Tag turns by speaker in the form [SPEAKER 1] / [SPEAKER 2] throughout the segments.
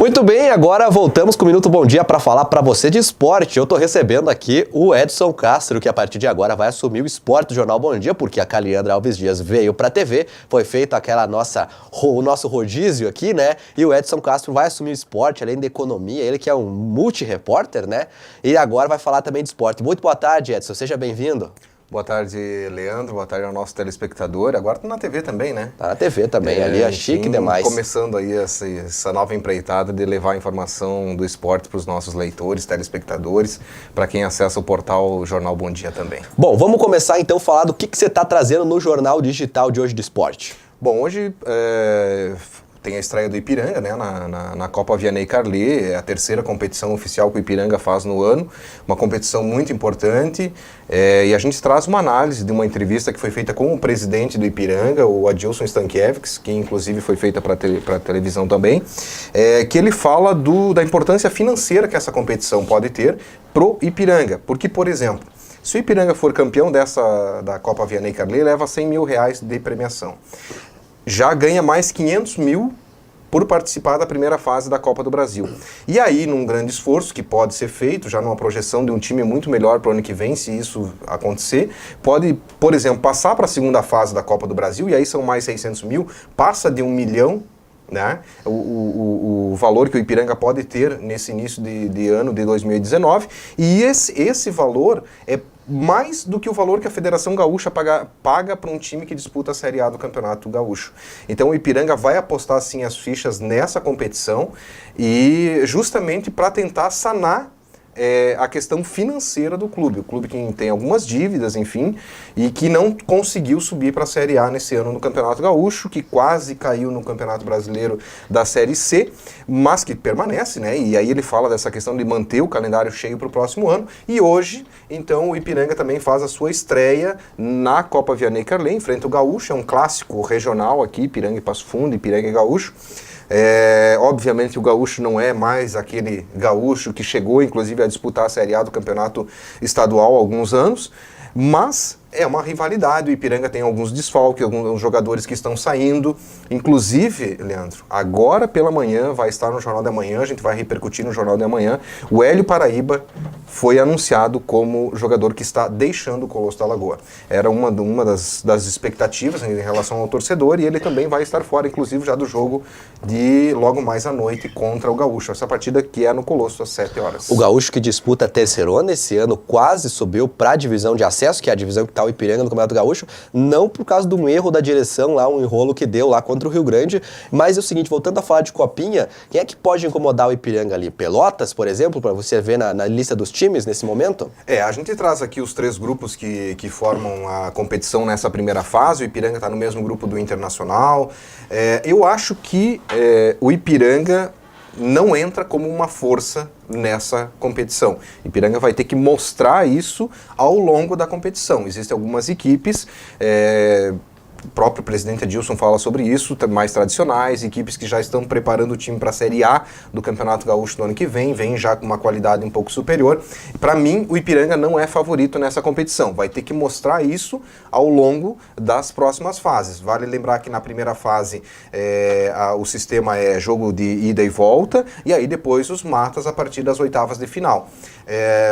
[SPEAKER 1] Muito bem, agora voltamos com o Minuto Bom Dia para falar para você de esporte. Eu tô recebendo aqui o Edson Castro, que a partir de agora vai assumir o esporte do Jornal Bom Dia, porque a Caliandra Alves Dias veio para a TV, foi feito o nosso rodízio aqui, né? E o Edson Castro vai assumir o esporte, além da economia, ele que é um multi-repórter, né? E agora vai falar também de esporte. Muito boa tarde, Edson, seja bem-vindo.
[SPEAKER 2] Boa tarde, Leandro. Boa tarde ao nosso telespectador. Agora tá na TV também, né?
[SPEAKER 1] Tá na TV também, ali é chique demais.
[SPEAKER 2] Começando aí essa nova empreitada de levar a informação do esporte para os nossos leitores, telespectadores, para quem acessa o portal Jornal Bom Dia também.
[SPEAKER 1] Bom, vamos começar então a falar do que você está trazendo no Jornal Digital de hoje de esporte.
[SPEAKER 2] Bom, hoje tem a estreia do Ipiranga, né, na Copa Vianney Carlet, é a terceira competição oficial que o Ipiranga faz no ano, uma competição muito importante, e a gente traz uma análise de uma entrevista que foi feita com o presidente do Ipiranga, o Adilson Stankiewicz, que inclusive foi feita para a televisão também, que ele fala da importância financeira que essa competição pode ter pro Ipiranga, porque, por exemplo, se o Ipiranga for campeão da Copa Vianney Carlet, leva R$100 mil de premiação. Já ganha mais 500 mil por participar da primeira fase da Copa do Brasil. E aí, num grande esforço que pode ser feito, já numa projeção de um time muito melhor para o ano que vem, se isso acontecer, pode, por exemplo, passar para a segunda fase da Copa do Brasil, e aí são mais 600 mil, passa de 1 milhão, né? O valor que o Ipiranga pode ter nesse início de ano de 2019, e esse valor é mais do que o valor que a Federação Gaúcha paga para um time que disputa a Série A do Campeonato Gaúcho. Então o Ipiranga vai apostar sim as fichas nessa competição e justamente para tentar sanar a questão financeira do clube. O clube que tem algumas dívidas, enfim, e que não conseguiu subir para a Série A nesse ano no Campeonato Gaúcho, que quase caiu no Campeonato Brasileiro da Série C, mas que permanece, né? E aí ele fala dessa questão de manter o calendário cheio para o próximo ano. E hoje, então, o Ipiranga também faz a sua estreia na Copa Vianney Carlet, enfrenta o Gaúcho, é um clássico regional aqui, Ipiranga e Passo Fundo, Ipiranga e Gaúcho. Obviamente o Gaúcho não é mais aquele Gaúcho que chegou inclusive a disputar a Série A do Campeonato Estadual há alguns anos, mas é uma rivalidade. O Ipiranga tem alguns desfalques, alguns jogadores que estão saindo. Inclusive, Leandro, agora pela manhã, vai estar no Jornal da Manhã, a gente vai repercutir no Jornal da Manhã, o Hélio Paraíba foi anunciado como jogador que está deixando o Colosso da Lagoa. Era uma das expectativas em relação ao torcedor, e ele também vai estar fora, inclusive já do jogo de logo mais à noite contra o Gaúcho. Essa partida que é no Colosso às 7 horas.
[SPEAKER 1] O Gaúcho que disputa a Terceirona esse ano quase subiu para a divisão de acesso, que é a divisão que está o Ipiranga no Campeonato Gaúcho, não por causa de um erro da direção lá, um enrolo que deu lá contra o Rio Grande, mas é o seguinte, voltando a falar de Copinha, quem é que pode incomodar o Ipiranga ali? Pelotas, por exemplo, para você ver na lista dos times nesse momento?
[SPEAKER 2] A gente traz aqui os 3 grupos que formam a competição nessa primeira fase. O Ipiranga está no mesmo grupo do Internacional. Eu acho que o Ipiranga não entra como uma força nessa competição. Ipiranga vai ter que mostrar isso ao longo da competição. Existem algumas equipes, o próprio presidente Adilson fala sobre isso, mais tradicionais, equipes que já estão preparando o time para a Série A do Campeonato Gaúcho no ano que vem já com uma qualidade um pouco superior. Para mim, o Ipiranga não é favorito nessa competição, vai ter que mostrar isso ao longo das próximas fases. Vale lembrar que na primeira fase o sistema é jogo de ida e volta, e aí depois os matas a partir das oitavas de final.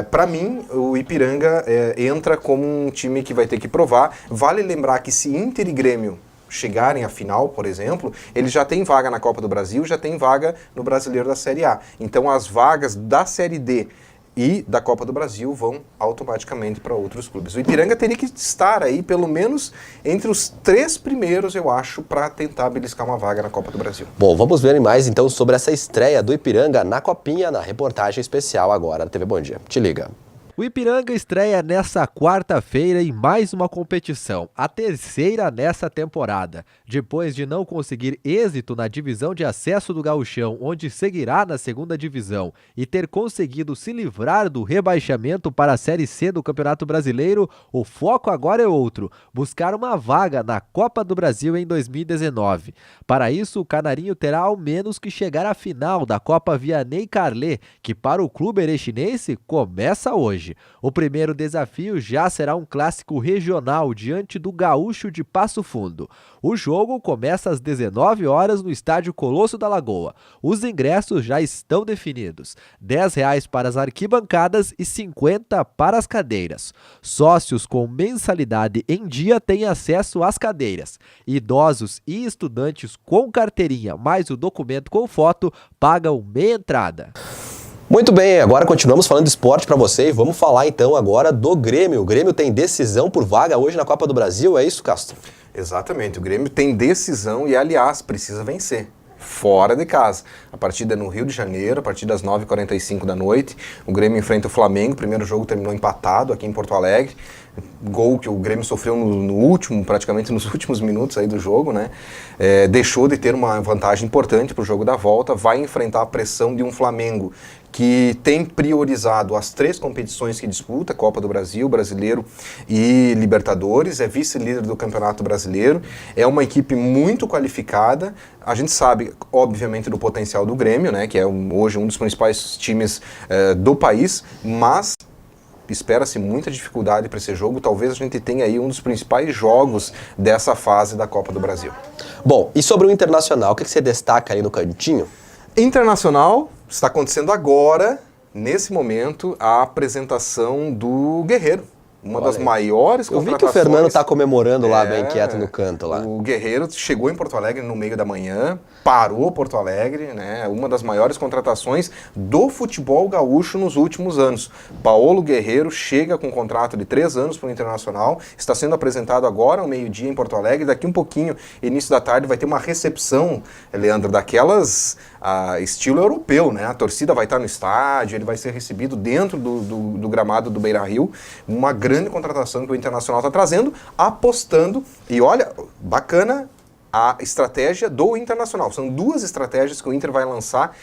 [SPEAKER 2] Para mim, o Ipiranga entra como um time que vai ter que provar. Vale lembrar que se Inter e Grêmio chegarem à final, por exemplo, eles já têm vaga na Copa do Brasil, já têm vaga no Brasileiro da Série A. Então as vagas da Série D e da Copa do Brasil vão automaticamente para outros clubes. O Ipiranga teria que estar aí pelo menos entre os 3 primeiros, eu acho, para tentar beliscar uma vaga na Copa do Brasil.
[SPEAKER 1] Bom, vamos ver mais então sobre essa estreia do Ipiranga na Copinha, na reportagem especial agora da TV Bom Dia. Te liga.
[SPEAKER 3] O Ipiranga estreia nessa quarta-feira em mais uma competição, a terceira nessa temporada. Depois de não conseguir êxito na divisão de acesso do Gauchão, onde seguirá na segunda divisão, e ter conseguido se livrar do rebaixamento para a Série C do Campeonato Brasileiro, o foco agora é outro: buscar uma vaga na Copa do Brasil em 2019. Para isso, o Canarinho terá ao menos que chegar à final da Copa Vianney Carlet, que para o clube erechinense começa hoje. hoje. O primeiro desafio já será um clássico regional diante do Gaúcho de Passo Fundo. O jogo começa às 19 horas no estádio Colosso da Lagoa. Os ingressos já estão definidos: R$10 para as arquibancadas e R$50 para as cadeiras. Sócios com mensalidade em dia têm acesso às cadeiras. Idosos e estudantes com carteirinha mais o documento com foto pagam meia entrada.
[SPEAKER 1] Muito bem, agora continuamos falando de esporte para você e vamos falar então agora do Grêmio. O Grêmio tem decisão por vaga hoje na Copa do Brasil, é isso, Castro?
[SPEAKER 2] Exatamente, o Grêmio tem decisão e, aliás, precisa vencer. Fora de casa. A partida é no Rio de Janeiro, a partir das 9h45 da noite. O Grêmio enfrenta o Flamengo. O primeiro jogo terminou empatado aqui em Porto Alegre. Gol que o Grêmio sofreu no último, praticamente nos últimos minutos aí do jogo, né? Deixou de ter uma vantagem importante para o jogo da volta. Vai enfrentar a pressão de um Flamengo que tem priorizado as 3 competições que disputa, Copa do Brasil, Brasileiro e Libertadores, é vice-líder do Campeonato Brasileiro, é uma equipe muito qualificada. A gente sabe, obviamente, do potencial do Grêmio, né, que é hoje um dos principais times do país, mas espera-se muita dificuldade para esse jogo. Talvez a gente tenha aí um dos principais jogos dessa fase da Copa do Brasil.
[SPEAKER 1] Bom, e sobre o Internacional, o que você destaca ali no cantinho?
[SPEAKER 2] Internacional, está acontecendo agora, nesse momento, a apresentação do Guerreiro. Uma das maiores contratações.
[SPEAKER 1] Eu vi que o Fernando está comemorando lá, bem quieto no canto lá.
[SPEAKER 2] O Guerreiro chegou em Porto Alegre no meio da manhã, parou Porto Alegre, né? Uma das maiores contratações do futebol gaúcho nos últimos anos. Paulo Guerreiro chega com um contrato de 3 anos para o Internacional, está sendo apresentado agora ao meio-dia em Porto Alegre. Daqui um pouquinho, início da tarde, vai ter uma recepção, Leandro, daquelas estilo europeu, né? A torcida vai estar no estádio, ele vai ser recebido dentro do gramado do Beira-Rio. Uma grande contratação que o Internacional está trazendo, apostando, e olha, bacana a estratégia do Internacional. São 2 estratégias que o Inter vai lançar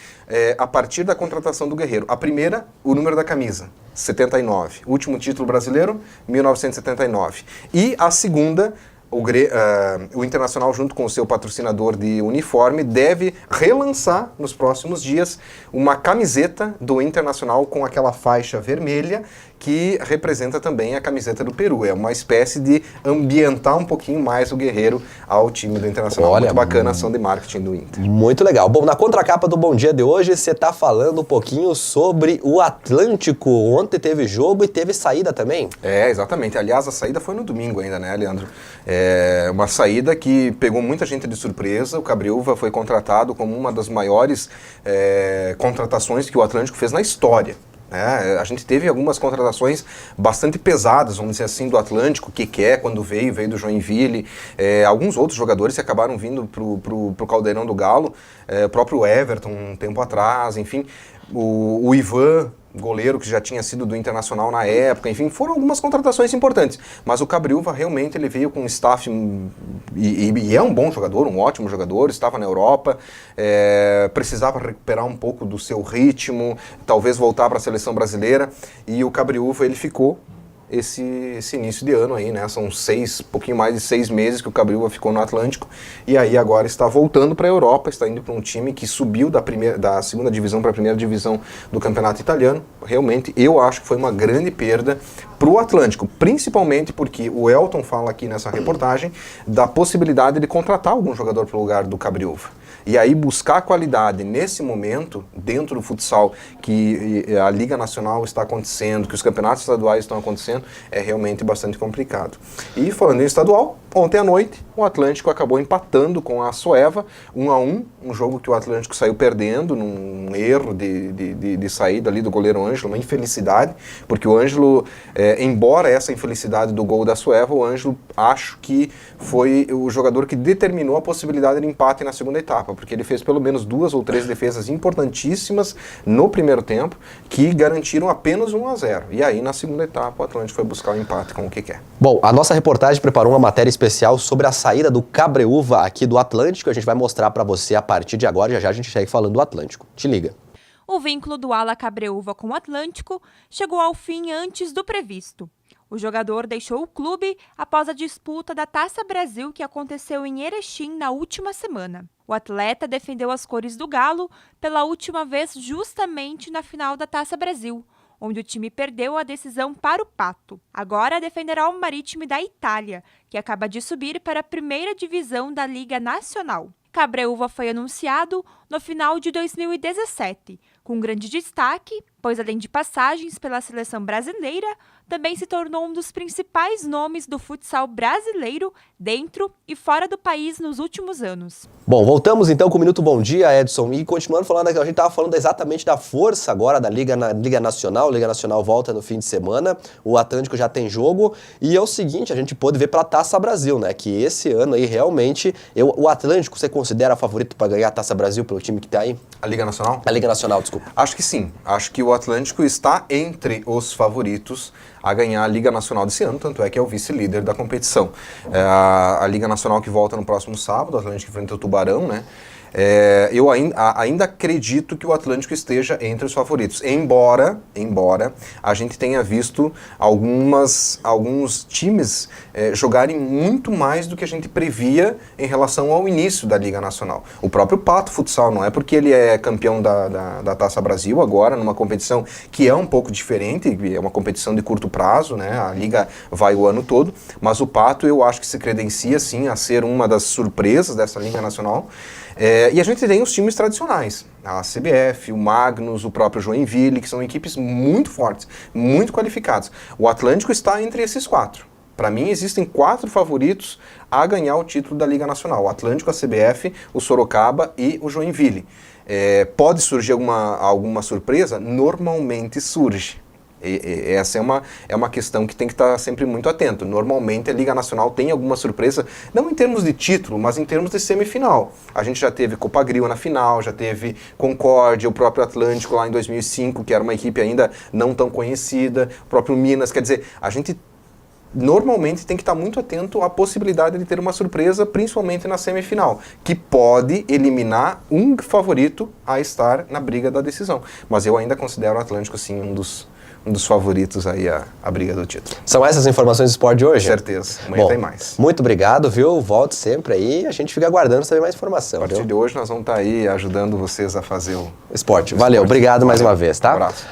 [SPEAKER 2] a partir da contratação do Guerreiro. A primeira, o número da camisa, 79. Último título brasileiro, 1979. E a segunda, o Internacional, junto com o seu patrocinador de uniforme, deve relançar nos próximos dias uma camiseta do Internacional com aquela faixa vermelha que representa também a camiseta do Peru. É uma espécie de ambientar um pouquinho mais o Guerreiro ao time do Internacional.
[SPEAKER 1] Olha,
[SPEAKER 2] muito bacana a ação de marketing do Inter.
[SPEAKER 1] Muito legal. Bom, na contracapa do Bom Dia de hoje, você está falando um pouquinho sobre o Atlântico. Ontem teve jogo e teve saída também.
[SPEAKER 2] Exatamente. Aliás, a saída foi no domingo ainda, né, Leandro? Uma saída que pegou muita gente de surpresa. O Cabriúva foi contratado como uma das maiores contratações que o Atlântico fez na história. A gente teve algumas contratações bastante pesadas, vamos dizer assim, do Atlântico, quando veio do Joinville, alguns outros jogadores que acabaram vindo pro Caldeirão do Galo, o próprio Everton um tempo atrás, enfim, o Ivan, goleiro que já tinha sido do Internacional na época, enfim, foram algumas contratações importantes, mas o Cabriúva realmente ele veio com um staff e é um bom jogador, um ótimo jogador, estava na Europa, precisava recuperar um pouco do seu ritmo, talvez voltar para a seleção brasileira, e o Cabriúva ele ficou esse início de ano aí, né? São pouquinho mais de 6 meses que o Cabriúva ficou no Atlântico, e aí agora está voltando para a Europa, está indo para um time que subiu da segunda divisão para a primeira divisão do campeonato italiano. Realmente, eu acho que foi uma grande perda para o Atlântico, principalmente porque o Elton fala aqui nessa reportagem da possibilidade de contratar algum jogador para o lugar do Cabriúva. E aí buscar qualidade nesse momento, dentro do futsal, que a Liga Nacional está acontecendo, que os campeonatos estaduais estão acontecendo, é realmente bastante complicado. E falando em estadual, ontem à noite, o Atlântico acabou empatando com a Soeva, 1-1, um jogo que o Atlântico saiu perdendo, num erro de saída ali do goleiro Ângelo, uma infelicidade, porque o Ângelo, embora essa infelicidade do gol da Soeva, o Ângelo acho que foi o jogador que determinou a possibilidade de empate na segunda etapa, porque ele fez pelo menos 2 ou 3 defesas importantíssimas no primeiro tempo, que garantiram apenas 1-0. E aí, na segunda etapa, o Atlântico foi buscar o empate com o que quer.
[SPEAKER 1] Bom, a nossa reportagem preparou uma matéria especial sobre a saída do Cabriúva aqui do Atlântico. A gente vai mostrar para você a partir de agora, já a gente segue falando do Atlântico. Te liga.
[SPEAKER 4] O vínculo do ala Cabriúva com o Atlântico chegou ao fim antes do previsto. O jogador deixou o clube após a disputa da Taça Brasil que aconteceu em Erechim na última semana. O atleta defendeu as cores do Galo pela última vez justamente na final da Taça Brasil, onde o time perdeu a decisão para o Pato. Agora defenderá o Marítimo da Itália, que acaba de subir para a primeira divisão da Liga Nacional. Cabreúva foi anunciado no final de 2017, com grande destaque, pois além de passagens pela seleção brasileira, também se tornou um dos principais nomes do futsal brasileiro dentro e fora do país nos últimos anos.
[SPEAKER 1] Bom, voltamos então com o Minuto Bom Dia, Edson, e continuando falando, a gente estava falando exatamente da força agora da Liga Nacional. A Liga Nacional volta no fim de semana, o Atlântico já tem jogo, e é o seguinte, a gente pôde ver pela Taça Brasil, né, que esse ano aí realmente, o Atlântico, você considera favorito para ganhar a Taça Brasil pelo time que está aí?
[SPEAKER 2] A Liga Nacional?
[SPEAKER 1] A Liga Nacional, desculpa.
[SPEAKER 2] Acho que sim. Acho que o Atlântico está entre os favoritos a ganhar a Liga Nacional desse ano, tanto é que é o vice-líder da competição. A Liga Nacional que volta no próximo sábado, o Atlântico enfrenta o Tubarão, né? Eu ainda acredito que o Atlântico esteja entre os favoritos, embora a gente tenha visto alguns times jogarem muito mais do que a gente previa em relação ao início da Liga Nacional. O próprio Pato Futsal, não é porque ele é campeão da Taça Brasil agora, numa competição que é um pouco diferente, é uma competição de curto prazo, né? A Liga vai o ano todo, mas o Pato eu acho que se credencia sim a ser uma das surpresas dessa Liga Nacional. E a gente tem os times tradicionais, a CBF, o Magnus, o próprio Joinville, que são equipes muito fortes, muito qualificadas. O Atlântico está entre esses 4. Para mim, existem 4 favoritos a ganhar o título da Liga Nacional. O Atlântico, a CBF, o Sorocaba e o Joinville. Pode surgir alguma surpresa? Normalmente surge. Essa é uma questão que tem que estar sempre muito atento. Normalmente a Liga Nacional tem alguma surpresa, não em termos de título, mas em termos de semifinal. A gente já teve Copa Grill na final, já teve Concórdia, o próprio Atlântico lá em 2005, que era uma equipe ainda não tão conhecida, o próprio Minas. Quer dizer, a gente normalmente tem que estar muito atento à possibilidade de ter uma surpresa, principalmente na semifinal, que pode eliminar um favorito a estar na briga da decisão. Mas eu ainda considero o Atlântico, sim, um dos favoritos aí a briga do título.
[SPEAKER 1] São essas informações do esporte de hoje?
[SPEAKER 2] Com certeza. Amanhã tem mais.
[SPEAKER 1] Muito obrigado, viu? Volte sempre aí. A gente fica aguardando saber mais informação.
[SPEAKER 2] A partir de hoje nós vamos estar aí ajudando vocês a fazer o
[SPEAKER 1] esporte. Valeu, obrigado mais uma vez, tá?
[SPEAKER 2] Um abraço.